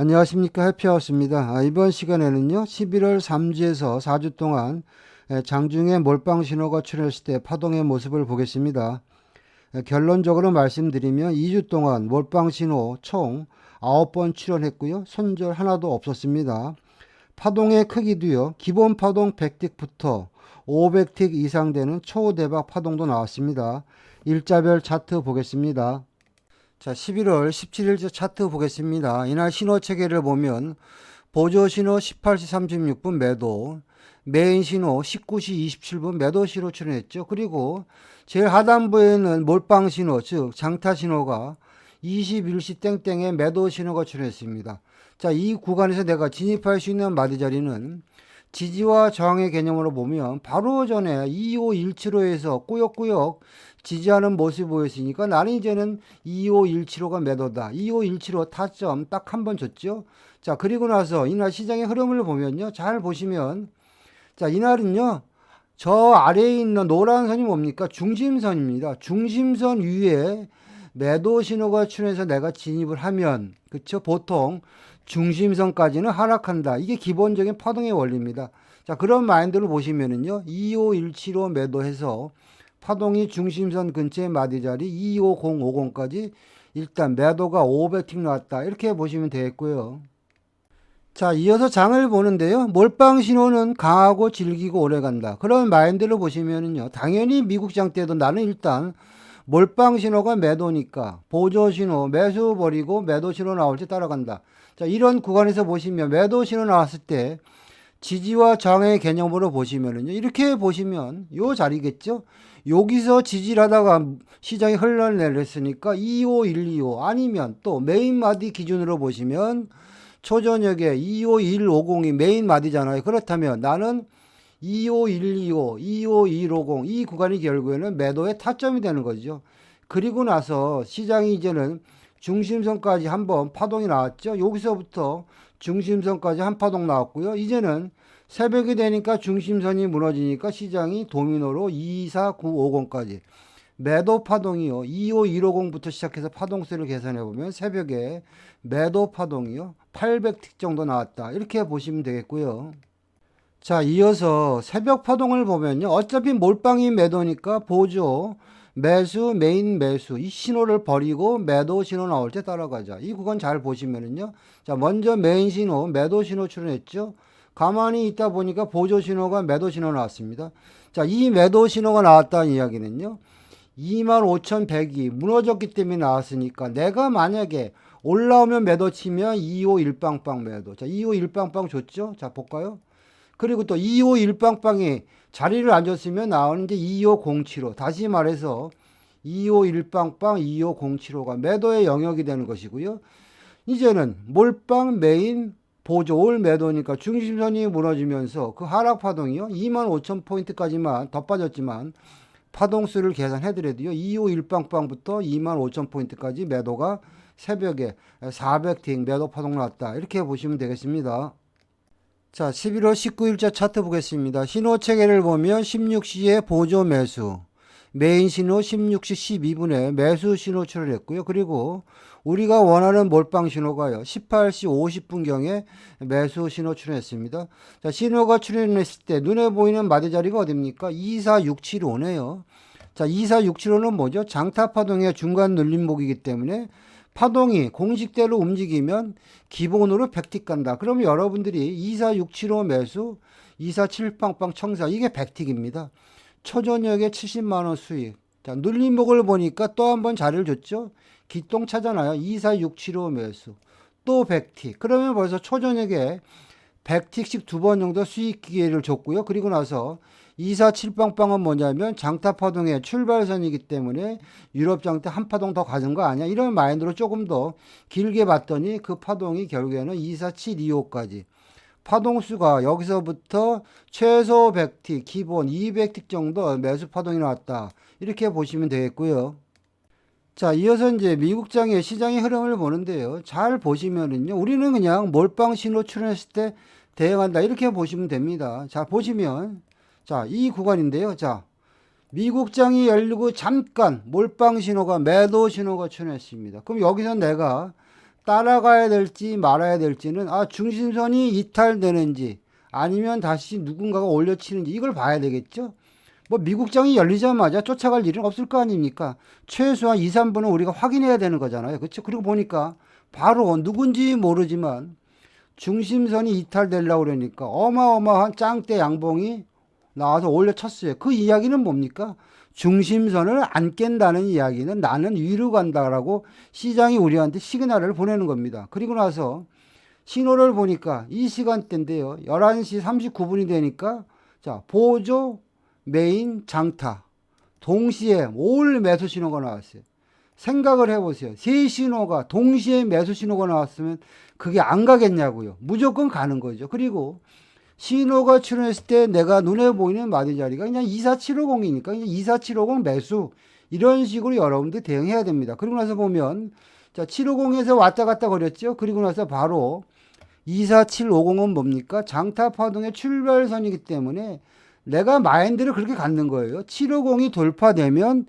안녕하십니까, 해피하우스입니다. 이번 시간에는요 11월 3주에서 4주 동안 장중에 몰빵 신호가 출현했을 때 파동의 모습을 보겠습니다. 결론적으로 말씀드리면 2주 동안 몰빵 신호 총 9번 출현했고요, 손절 하나도 없었습니다. 파동의 크기도요, 기본 파동 100틱부터 500틱 이상 되는 초대박 파동도 나왔습니다. 일자별 차트 보겠습니다. 자, 11월 17일자 차트 보겠습니다. 이날 신호 체계를 보면 보조 신호 18시 36분 매도, 메인 신호 19시 27분 매도 신호 출현했죠. 그리고 제일 하단부에는 몰빵 신호, 즉 장타 신호가 21시 땡땡에 매도 신호가 출현했습니다. 자, 이 구간에서 내가 진입할 수 있는 마디 자리는 지지와 저항의 개념으로 보면 바로 전에 25175에서 꾸역꾸역 지지하는 모습이 보였으니까 나는 이제는 25175가 매도다. 25175 타점 딱 한 번 줬죠. 자, 그리고 나서 이날 시장의 흐름을 보면요, 잘 보시면, 자, 이날은요 저 아래에 있는 노란 선이 뭡니까? 중심선입니다. 중심선 위에 매도 신호가 출현해서 내가 진입을 하면, 그쵸, 보통 중심선까지는 하락한다. 이게 기본적인 파동의 원리입니다. 자, 그런 마인드를 보시면은요, 25175 매도해서 파동이 중심선 근처의 마디 자리 25050까지 일단 매도가 500틱 나왔다. 이렇게 보시면 되겠고요. 자, 이어서 장을 보는데요. 몰빵 신호는 강하고 질기고 오래간다. 그런 마인드를 보시면은요, 당연히 미국장 때도 나는 일단 몰빵 신호가 매도니까 보조 신호 매수 버리고 매도 신호 나올 때 따라간다. 자, 이런 구간에서 보시면 매도 신호 나왔을 때 지지와 저항의 개념으로 보시면은요, 이렇게 보시면 요 자리겠죠. 여기서 지지를 하다가 시장이 흘러내렸으니까 25125 아니면 또 메인 마디 기준으로 보시면 초저녁에 25150이 메인 마디잖아요. 그렇다면 나는 25125, 25150 이 구간이 결국에는 매도의 타점이 되는 거죠. 그리고 나서 시장이 이제는 중심선까지 한번 파동이 나왔죠. 여기서부터 중심선까지 한 파동 나왔고요. 이제는 새벽이 되니까 중심선이 무너지니까 시장이 도미노로 24950까지 매도 파동이요, 25150부터 시작해서 파동수를 계산해 보면 새벽에 매도 파동이요 800틱 정도 나왔다. 이렇게 보시면 되겠고요. 자, 이어서 새벽 파동을 보면요, 어차피 몰빵이 매도니까 보조 매수 메인 매수 이 신호를 버리고 매도 신호 나올 때 따라가자. 이 구간 잘 보시면은요, 자, 먼저 메인 신호 매도 신호 출현했죠. 가만히 있다 보니까 보조 신호가 매도 신호 나왔습니다. 자, 이 매도 신호가 나왔다는 이야기는요, 25,100이 무너졌기 때문에 나왔으니까 내가 만약에 올라오면 매도 치면 251빵빵 매도. 자, 251빵빵 줬죠. 자, 볼까요? 그리고 또 251빵빵이 자리를 안 줬으면 나오는 게 25075. 다시 말해서 251빵빵 25075가 매도의 영역이 되는 것이고요. 이제는 몰빵 메인 보조 올 매도니까 중심선이 무너지면서 그 하락 파동이요, 25,000포인트까지만 더 빠졌지만 파동수를 계산해드려도요, 251빵빵부터 25,000포인트까지 매도가 새벽에 400틱 매도 파동 났다. 이렇게 보시면 되겠습니다. 자, 11월 19일자 차트 보겠습니다. 신호 체계를 보면 16시에 보조 매수, 메인 신호 16시 12분에 매수 신호 출현했고요. 그리고 우리가 원하는 몰빵 신호가요, 18시 50분경에 매수 신호 출현했습니다. 자, 신호가 출현했을 때 눈에 보이는 마디 자리가 어딥니까? 24675네요. 자, 24675는 뭐죠? 장타 파동의 중간 눌림목이기 때문에 파동이 공식대로 움직이면 기본으로 100틱 간다. 그럼 여러분들이 24675 매수, 247빵빵 청사 이게 100틱입니다. 초저녁에 70만원 수익. 자, 눌림목을 보니까 또 한 번 자리를 줬죠. 기똥차잖아요. 24675 매수. 또 100틱. 그러면 벌써 초저녁에 100틱씩 두 번 정도 수익 기회를 줬고요. 그리고 나서 247빵빵은 뭐냐면 장타 파동의 출발선이기 때문에 유럽 장타 한 파동 더 가진 거 아니야? 이런 마인드로 조금 더 길게 봤더니 그 파동이 결국에는 24725까지. 파동수가 여기서부터 최소 100틱, 기본 200틱 정도 매수 파동이 나왔다. 이렇게 보시면 되겠고요. 자, 이어서 이제 미국장의 시장의 흐름을 보는데요. 잘 보시면은요, 우리는 그냥 몰빵 신호 출현했을 때 대응한다. 이렇게 보시면 됩니다. 자, 보시면, 자, 이 구간인데요. 자, 미국장이 열리고 잠깐 몰빵 신호가 매도 신호가 출현했습니다. 그럼 여기서 내가 따라가야 될지 말아야 될지는 중심선이 이탈되는지 아니면 다시 누군가가 올려치는지 이걸 봐야 되겠죠. 뭐 미국장이 열리자마자 쫓아갈 일은 없을 거 아닙니까? 최소한 2, 3분은 우리가 확인해야 되는 거잖아요. 그렇죠? 그리고 보니까 바로 누군지 모르지만 중심선이 이탈되려고 그러니까 어마어마한 짱대 양봉이 나와서 올려쳤어요. 그 이야기는 뭡니까? 중심선을 안 깬다는 이야기는 나는 위로 간다라고 시장이 우리한테 시그널을 보내는 겁니다. 그리고 나서 신호를 보니까 이 시간대인데요. 11시 39분이 되니까 자, 보조 메인 장타 동시에 올 매수 신호가 나왔어요. 생각을 해보세요. 세 신호가 동시에 매수 신호가 나왔으면 그게 안 가겠냐고요. 무조건 가는 거죠. 그리고 신호가 출현했을 때 내가 눈에 보이는 마디 자리가 그냥 24750이니까 그냥 24750 매수 이런 식으로 여러분들 대응해야 됩니다. 그리고 나서 보면 자 750에서 왔다 갔다 거렸죠. 그리고 나서 바로 24750은 뭡니까? 장타 파동의 출발선이기 때문에 내가 마인드를 그렇게 갖는 거예요. 750이 돌파되면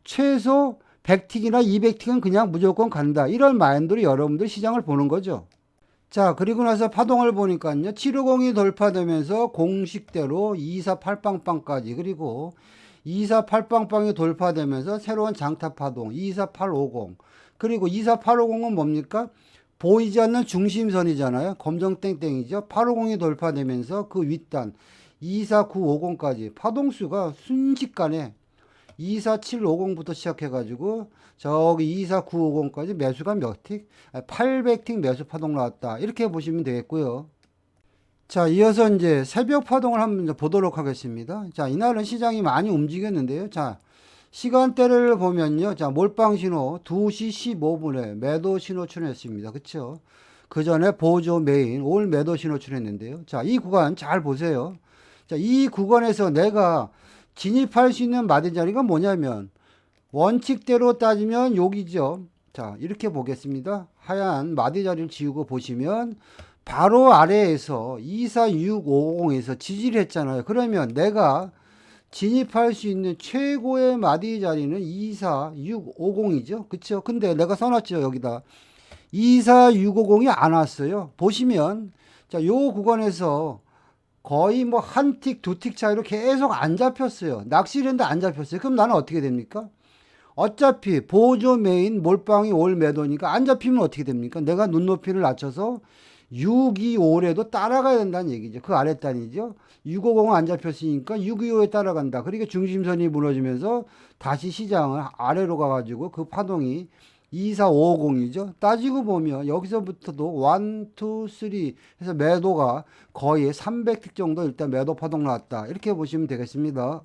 최소 100틱이나 200틱은 그냥 무조건 간다. 이런 마인드로 여러분들 시장을 보는 거죠. 자, 그리고 나서 파동을 보니까요. 750이 돌파되면서 공식대로 248빵빵까지 그리고 248빵빵이 돌파되면서 새로운 장타 파동 24850 그리고 24850은 뭡니까? 보이지 않는 중심선이잖아요. 검정땡땡이죠. 850이 돌파되면서 그 윗단 24950까지 파동수가 순식간에 24750부터 시작해가지고 저기 24950까지 매수가 몇 틱? 800틱 매수 파동 나왔다. 이렇게 보시면 되겠고요. 자, 이어서 이제 새벽 파동을 한번 보도록 하겠습니다. 자, 이날은 시장이 많이 움직였는데요. 자, 시간대를 보면요. 자, 몰빵 신호 2시 15분에 매도 신호 출현했습니다. 그쵸? 그 전에 보조 메인 올 매도 신호 출현했는데요. 자, 이 구간 잘 보세요. 자, 이 구간에서 내가 진입할 수 있는 마디 자리가 뭐냐면 원칙대로 따지면 여기죠. 자, 이렇게 보겠습니다. 하얀 마디 자리를 지우고 보시면 바로 아래에서 24650에서 지지를 했잖아요. 그러면 내가 진입할 수 있는 최고의 마디 자리는 24650이죠. 그쵸? 근데 내가 써놨죠. 여기다 24650이 안 왔어요. 보시면 자, 요 구간에서 거의 뭐 한 틱, 두 틱 차이로 계속 안 잡혔어요. 낚시를 했는데 안 잡혔어요. 그럼 나는 어떻게 됩니까? 어차피 보조 메인 몰빵이 올 매도니까 안 잡히면 어떻게 됩니까? 내가 눈높이를 낮춰서 625에도 따라가야 된다는 얘기죠. 그 아랫단이죠. 650은 안 잡혔으니까 625에 따라간다. 그러니까 중심선이 무너지면서 다시 시장을 아래로 가가지고 그 파동이 24550이죠. 따지고 보면 여기서부터도 1, 2, 3 해서 매도가 거의 300틱 정도 일단 매도 파동 나왔다. 이렇게 보시면 되겠습니다.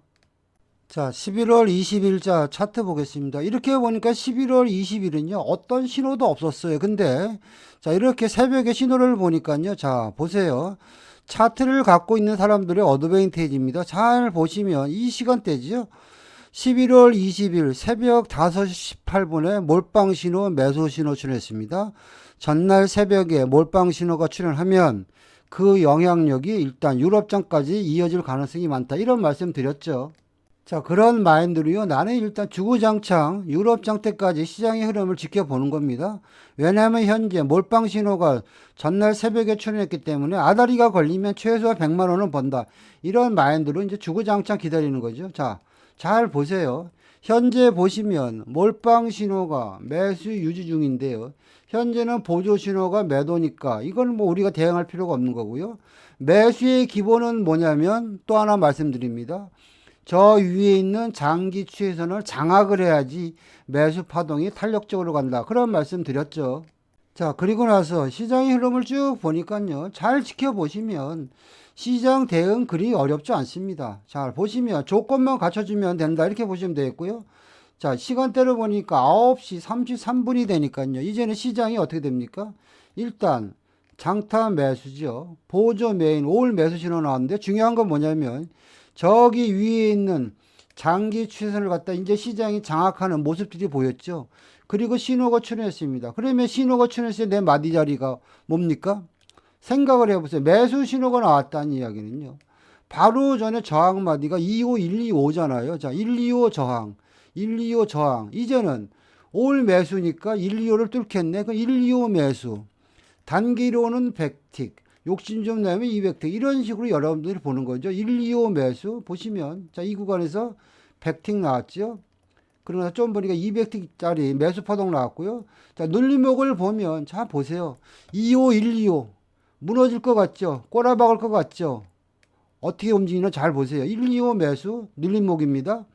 자, 11월 20일자 차트 보겠습니다. 이렇게 보니까 11월 20일은요, 어떤 신호도 없었어요. 근데, 자, 이렇게 새벽에 신호를 보니까요, 자, 보세요. 차트를 갖고 있는 사람들의 어드밴티지입니다. 잘 보시면 이 시간대죠. 11월 20일 새벽 5시 18분에 몰빵 신호, 매수 신호 출현했습니다. 전날 새벽에 몰빵 신호가 출현하면 그 영향력이 일단 유럽장까지 이어질 가능성이 많다. 이런 말씀 드렸죠. 자, 그런 마인드로요. 나는 일단 주구장창 유럽장 때까지 시장의 흐름을 지켜보는 겁니다. 왜냐하면 현재 몰빵 신호가 전날 새벽에 출현했기 때문에 아다리가 걸리면 최소 100만 원은 번다. 이런 마인드로 이제 주구장창 기다리는 거죠. 자, 잘 보세요. 현재 보시면 몰빵 신호가 매수 유지 중인데요. 현재는 보조 신호가 매도니까 이건 뭐 우리가 대응할 필요가 없는 거고요. 매수의 기본은 뭐냐면 또 하나 말씀드립니다. 저 위에 있는 장기 추세선을 장악을 해야지 매수 파동이 탄력적으로 간다. 그런 말씀 드렸죠. 자, 그리고 나서 시장의 흐름을 쭉 보니까요. 잘 지켜보시면 시장 대응 그리 어렵지 않습니다. 잘 보시면 조건만 갖춰주면 된다. 이렇게 보시면 되겠고요. 자, 시간대를 보니까 9시 33분이 되니까요. 이제는 시장이 어떻게 됩니까? 일단 장타 매수죠. 보조 메인 올 매수 신호 나왔는데 중요한 건 뭐냐면 저기 위에 있는 장기 추세선을 갖다 이제 시장이 장악하는 모습들이 보였죠. 그리고 신호가 출현했습니다. 그러면 신호가 출현했을 때 내 마디 자리가 뭡니까? 생각을 해보세요. 매수 신호가 나왔다는 이야기는요. 바로 전에 저항 마디가 25125잖아요. 자, 125 저항, 125 저항. 이제는 올 매수니까 1, 2호를 뚫겠네. 그 1, 2호 매수. 단기로는 100틱. 욕심 좀 내면 200틱. 이런 식으로 여러분들이 보는 거죠. 1, 2호 매수 보시면 자, 이 구간에서 100틱 나왔죠. 그러나 좀 보니까 200틱짜리 매수 파동 나왔고요. 자, 눌림목을 보면 자, 보세요. 2호, 1, 2호 무너질 것 같죠? 꼬라박을 것 같죠? 어떻게 움직이나 잘 보세요. 1, 2호 매수 눌림목입니다.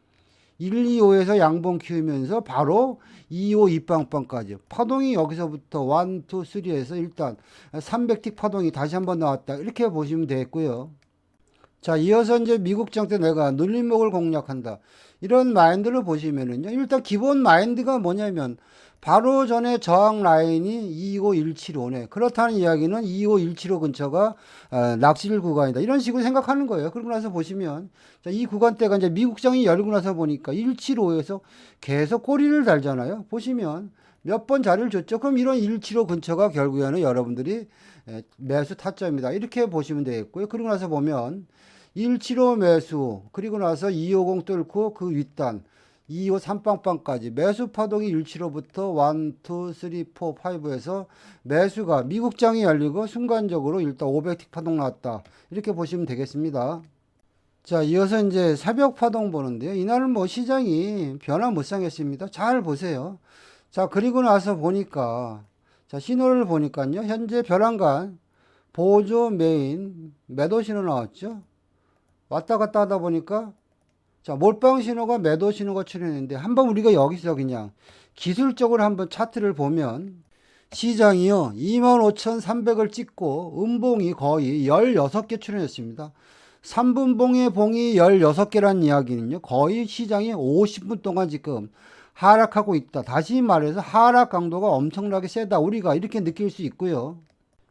1, 2호에서 양봉 키우면서 바로 2호 입방방까지 파동이 여기서부터 1, 2, 3에서 일단 300틱 파동이 다시 한번 나왔다. 이렇게 보시면 되겠고요. 자, 이어서 이제 미국장 때 내가 눌림목을 공략한다. 이런 마인드를 보시면은요. 일단 기본 마인드가 뭐냐면 바로 전에 저항 라인이 25175네. 그렇다는 이야기는 25175 근처가 낚시일 구간이다. 이런 식으로 생각하는 거예요. 그러고 나서 보시면 자, 이 구간대가 이제 미국장이 열리고 나서 보니까 175에서 계속 꼬리를 달잖아요. 보시면 몇 번 자리를 줬죠. 그럼 이런 175 근처가 결국에는 여러분들이 매수 타점이다. 이렇게 보시면 되겠고요. 그러고 나서 보면 175 매수, 그리고 나서 250 뚫고 그 윗단 2호 3빵빵까지 매수 파동이 175부터 1, 2, 3, 4, 5에서 매수가 미국장이 열리고 순간적으로 일단 500틱 파동 나왔다. 이렇게 보시면 되겠습니다. 자, 이어서 이제 새벽 파동 보는데요. 이날은 뭐 시장이 변화 못 상했습니다. 잘 보세요. 자, 그리고 나서 보니까 자, 신호를 보니까요. 현재 벼랑간 보조 메인 매도 신호 나왔죠. 왔다 갔다 하다 보니까 자, 몰빵 신호가 매도 신호가 출현했는데 한번 우리가 여기서 그냥 기술적으로 한번 차트를 보면 시장이요 25,300을 찍고 음봉이 거의 16개 출현했습니다. 3분봉의 봉이 16개란 이야기는요 거의 시장이 50분 동안 지금 하락하고 있다. 다시 말해서 하락 강도가 엄청나게 세다. 우리가 이렇게 느낄 수 있고요.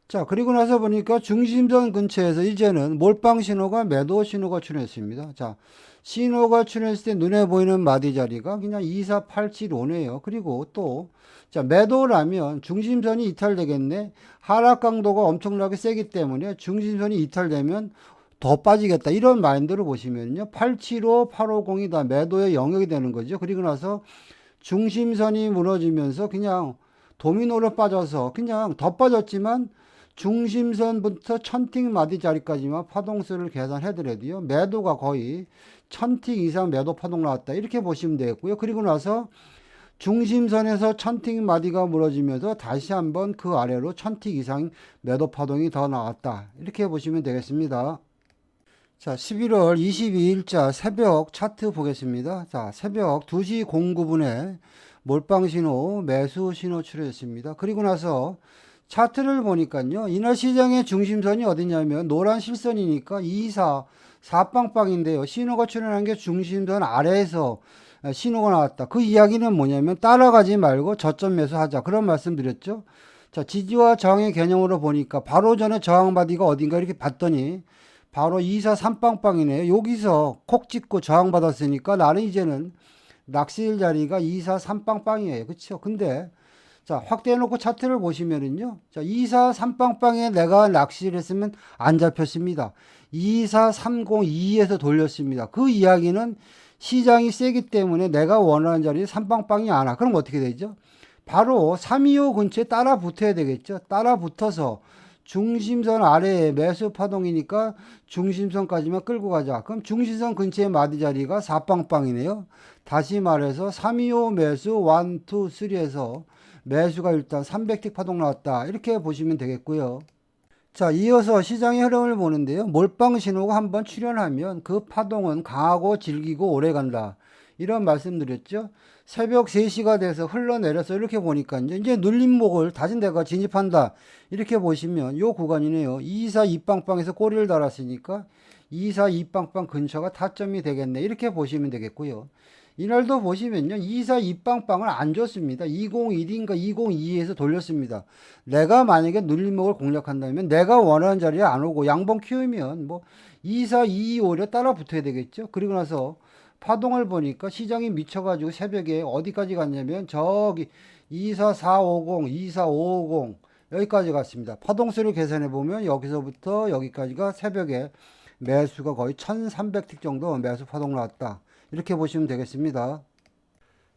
자, 그리고 나서 보니까 중심선 근처에서 이제는 몰빵 신호가 매도 신호가 출현했습니다. 자, 신호가 출현했을 때 눈에 보이는 마디 자리가 그냥 24875네요. 그리고 또, 자, 매도라면 중심선이 이탈되겠네. 하락 강도가 엄청나게 세기 때문에 중심선이 이탈되면 더 빠지겠다. 이런 마인드로 보시면요. 875, 850이 다 매도의 영역이 되는 거죠. 그리고 나서 중심선이 무너지면서 그냥 도미노로 빠져서 그냥 더 빠졌지만 중심선부터 1000틱 마디 자리까지만 파동수를 계산해드려도요. 매도가 거의 1000틱 이상 매도 파동 나왔다. 이렇게 보시면 되겠고요. 그리고 나서 중심선에서 1000틱 마디가 무너지면서 다시 한번 그 아래로 1000틱 이상 매도 파동이 더 나왔다. 이렇게 보시면 되겠습니다. 자, 11월 22일자 새벽 차트 보겠습니다. 자, 새벽 2시 09분에 몰빵 신호, 매수 신호 출현했습니다. 그리고 나서 차트를 보니까요. 이날 시장의 중심선이 어디냐면 노란 실선이니까 2, 4, 4빵빵인데요. 신호가 출현한 게 중심선 아래에서 신호가 나왔다. 그 이야기는 뭐냐면 따라가지 말고 저점 매수하자. 그런 말씀 드렸죠. 자, 지지와 저항의 개념으로 보니까 바로 전에 저항 바디가 어딘가 이렇게 봤더니 바로 2, 4, 3빵빵이네요. 여기서 콕 찍고 저항 받았으니까 나는 이제는 낚시일 자리가 2, 4, 3빵빵이에요. 그렇죠? 근데 자, 확대해 놓고 차트를 보시면은요. 자, 2, 4, 3빵빵에 내가 낚시를 했으면 안 잡혔습니다. 2, 4, 3, 0, 2에서 돌렸습니다. 그 이야기는 시장이 세기 때문에 내가 원하는 자리에 3빵빵이 안 와. 그럼 어떻게 되죠? 바로 325 근처에 따라 붙어야 되겠죠. 따라 붙어서 중심선 아래에 매수 파동이니까 중심선까지만 끌고 가자. 그럼 중심선 근처의 마디 자리가 4빵빵이네요. 다시 말해서 325 매수 1, 2, 3에서 매수가 일단 300틱 파동 나왔다. 이렇게 보시면 되겠고요. 자, 이어서 시장의 흐름을 보는데요. 몰빵 신호가 한번 출현하면 그 파동은 강하고 질기고 오래 간다. 이런 말씀 드렸죠. 새벽 3시가 돼서 흘러내려서 이렇게 보니까 이제 눌림목을 다시 내가 진입한다. 이렇게 보시면 요 구간이네요. 242 입방방에서 꼬리를 달았으니까 242 입방방 근처가 타점이 되겠네. 이렇게 보시면 되겠고요. 이날도 보시면요. 242 입방방을 안 줬습니다. 201인가 202에서 돌렸습니다. 내가 만약에 눌림목을 공략한다면 내가 원하는 자리에 안 오고 양봉 키우면 뭐 24225에 따라 붙어야 되겠죠. 그리고 나서 파동을 보니까 시장이 미쳐가지고 새벽에 어디까지 갔냐면 저기 24450, 24550 여기까지 갔습니다. 파동수를 계산해 보면 여기서부터 여기까지가 새벽에 매수가 거의 1300틱 정도 매수 파동 나왔다. 이렇게 보시면 되겠습니다.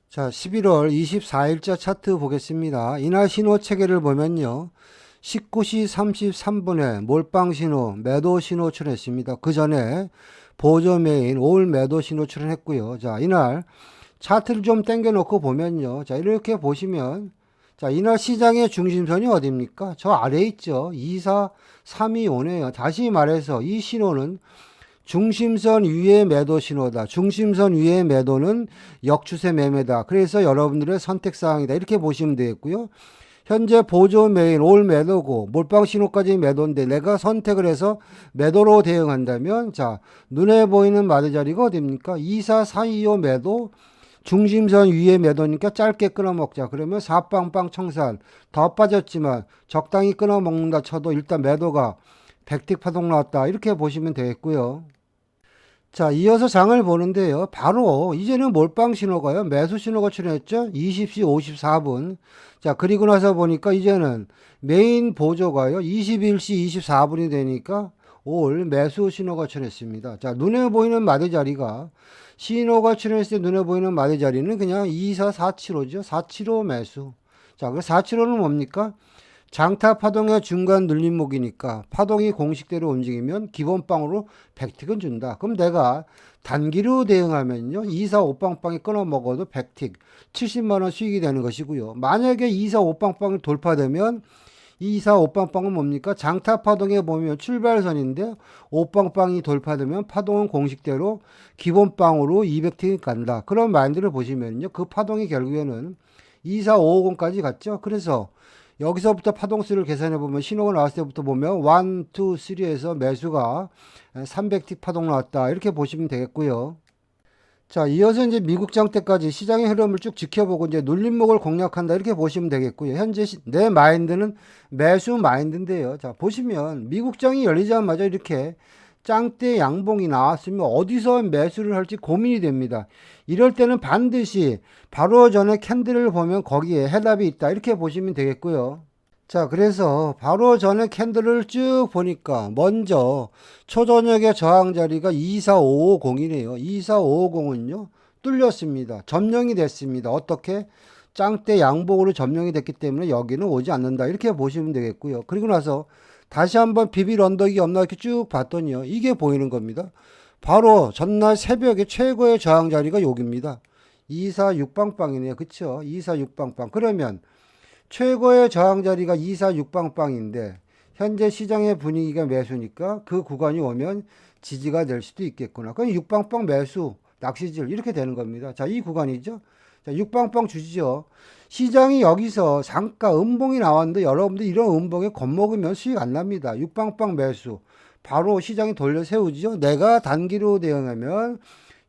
자, 11월 24일자 차트 보겠습니다. 이날 신호 체계를 보면요. 19시 33분에 몰빵 신호, 매도 신호 출현했습니다. 그 전에 보조 메인 올 매도 신호 출현했고요. 자, 이날 차트를 좀 당겨 놓고 보면요. 자, 이렇게 보시면 자, 이날 시장의 중심선이 어디입니까? 저 아래에 있죠. 24325네요. 다시 말해서 이 신호는 중심선 위의 매도 신호다. 중심선 위의 매도는 역추세 매매다. 그래서 여러분들의 선택사항이다. 이렇게 보시면 되겠고요. 현재 보조 메인 올 매도고 몰빵 신호까지 매도인데 내가 선택을 해서 매도로 대응한다면 자, 눈에 보이는 마디 자리가 어디입니까? 24425 매도 중심선 위에 매도니까 짧게 끊어먹자. 그러면 4빵빵 청산 더 빠졌지만 적당히 끊어먹는다 쳐도 일단 매도가 백틱 파동 나왔다. 이렇게 보시면 되겠고요. 자, 이어서 장을 보는데요. 바로 이제는 몰빵 신호가요. 매수 신호가 출현했죠. 20시 54분. 자, 그리고 나서 보니까 이제는 메인 보조가요. 21시 24분이 되니까 올 매수 신호가 출현했습니다. 자, 눈에 보이는 마디 자리가 신호가 출현했을 때 눈에 보이는 마디 자리는 그냥 24475죠. 475 매수. 자, 그 475는 뭡니까? 장타 파동의 중간 눌림목이니까 파동이 공식대로 움직이면 기본빵으로 백틱은 준다. 그럼 내가 단기로 대응하면요. 245빵빵이 끊어 먹어도 백틱 70만원 수익이 되는 것이고요. 만약에 245빵빵이 돌파되면 245빵빵은 뭡니까? 장타 파동에 보면 출발선인데 5빵빵이 돌파되면 파동은 공식대로 기본빵으로 200틱이 간다. 그런 마인드를 보시면요. 그 파동이 결국에는 24550까지 갔죠. 그래서 여기서부터 파동수를 계산해 보면 신호가 나왔을 때부터 보면 1, 2, 3에서 매수가 300틱 파동 나왔다. 이렇게 보시면 되겠고요. 자, 이어서 이제 미국장 때까지 시장의 흐름을 쭉 지켜보고 이제 눌림목을 공략한다. 이렇게 보시면 되겠고요. 현재 내 마인드는 매수 마인드인데요. 자, 보시면 미국장이 열리자마자 이렇게 짱대 양봉이 나왔으면 어디서 매수를 할지 고민이 됩니다. 이럴 때는 반드시 바로 전에 캔들을 보면 거기에 해답이 있다. 이렇게 보시면 되겠고요. 자, 그래서 바로 전에 캔들을 쭉 보니까 먼저 초저녁의 저항 자리가 24550이네요. 24550은요. 뚫렸습니다. 점령이 됐습니다. 어떻게? 짱대 양봉으로 점령이 됐기 때문에 여기는 오지 않는다. 이렇게 보시면 되겠고요. 그리고 나서 다시 한번 비빌 언덕이 없나 이렇게 쭉 봤더니요. 이게 보이는 겁니다. 바로 전날 새벽에 최고의 저항 자리가 여기입니다. 246빵빵이네요. 그쵸? 246빵빵. 그러면 최고의 저항 자리가 246빵빵인데 현재 시장의 분위기가 매수니까 그 구간이 오면 지지가 될 수도 있겠구나. 그럼 6빵빵 매수, 낚시질 이렇게 되는 겁니다. 자, 이 구간이죠. 자, 6빵빵 주시죠. 시장이 여기서 잠깐 음봉이 나왔는데 여러분들 이런 음봉에 겁먹으면 수익 안 납니다. 6빵빵 매수. 바로 시장이 돌려 세우죠. 내가 단기로 대응하면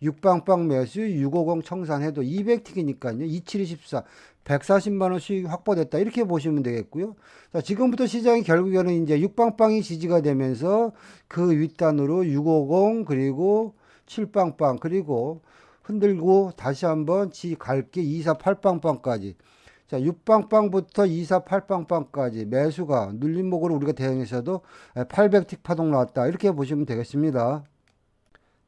6빵빵 매수 650 청산해도 200틱이니까요. 2724 140만원 수익이 확보됐다. 이렇게 보시면 되겠고요. 자, 지금부터 시장이 결국에는 이제 6빵빵이 지지가 되면서 그 윗단으로 650 그리고 7빵빵 그리고 흔들고 다시 한번 갈게 248빵빵까지. 자, 6빵빵부터 248빵빵까지 매수가 눌림목으로 우리가 대응해서도 800틱 파동 나왔다. 이렇게 보시면 되겠습니다.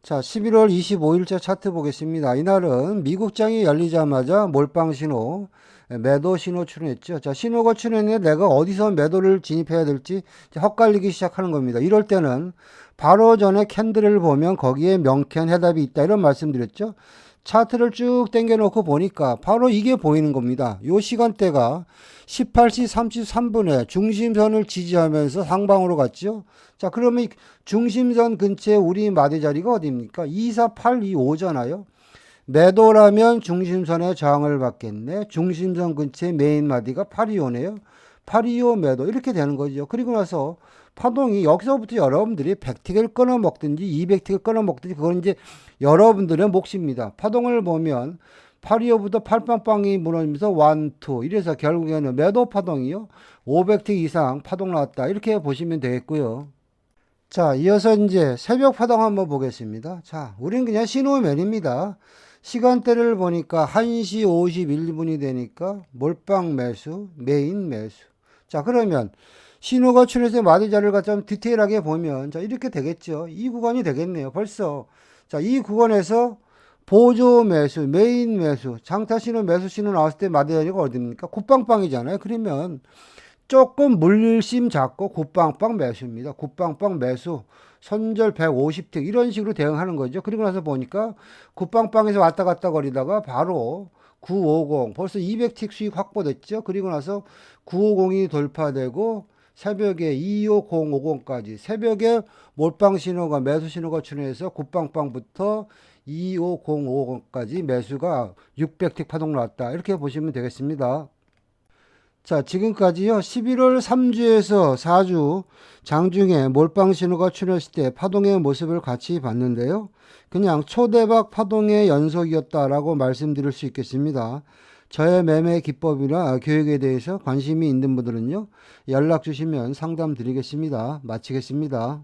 자, 11월 25일자 차트 보겠습니다. 이날은 미국장이 열리자마자 몰빵 신호, 매도 신호 출현했죠. 자, 신호가 출현해 내가 어디서 매도를 진입해야 될지 헛갈리기 시작하는 겁니다. 이럴 때는 바로 전에 캔들을 보면 거기에 명쾌한 해답이 있다. 이런 말씀드렸죠. 차트를 쭉 당겨 놓고 보니까 바로 이게 보이는 겁니다. 요 시간대가 18시 33분에 중심선을 지지하면서 상방으로 갔죠. 자, 그러면 중심선 근처에 우리 마디 자리가 어디입니까? 24825잖아요. 매도라면 중심선에 저항을 받겠네. 중심선 근처에 메인 마디가 825네요. 825 매도 이렇게 되는 거죠. 그리고 나서 파동이 여기서부터 여러분들이 100틱을 끊어 먹든지 200틱을 끊어 먹든지 그건 이제 여러분들의 몫입니다. 파동을 보면 825부터 8빵빵이 무너지면서 1, 2 이래서 결국에는 매도 파동이요. 500틱 이상 파동 나왔다. 이렇게 보시면 되겠고요. 자, 이어서 이제 새벽 파동 한번 보겠습니다. 자, 우린 그냥 신호면입니다. 시간대를 보니까 1시 51분이 되니까 몰빵 매수, 메인 매수. 자, 그러면 신호가 출현해서 마디 자리를 갖다 좀 디테일하게 보면 자, 이렇게 되겠죠. 이 구간이 되겠네요. 벌써. 자, 이 구간에서 보조 매수, 메인 매수, 장타 신호, 매수 신호 나왔을 때 마디다니가 어딥니까? 굿빵빵이잖아요. 그러면 조금 물심 잡고 굿빵빵 매수입니다. 굿빵빵 매수, 손절 150틱 이런 식으로 대응하는 거죠. 그리고 나서 보니까 굿빵빵에서 왔다 갔다 거리다가 바로 950 벌써 200틱 수익 확보됐죠. 그리고 나서 950이 돌파되고 새벽에 25050까지 새벽에 몰빵 신호가 매수 신호가 출현해서 굿빵빵부터 25050까지 매수가 600틱 파동 나왔다. 이렇게 보시면 되겠습니다. 자, 지금까지요. 11월 3주에서 4주 장중에 몰빵 신호가 출현했을 때 파동의 모습을 같이 봤는데요. 그냥 초대박 파동의 연속이었다라고 말씀드릴 수 있겠습니다. 저의 매매 기법이나 교육에 대해서 관심이 있는 분들은요. 연락 주시면 상담 드리겠습니다. 마치겠습니다.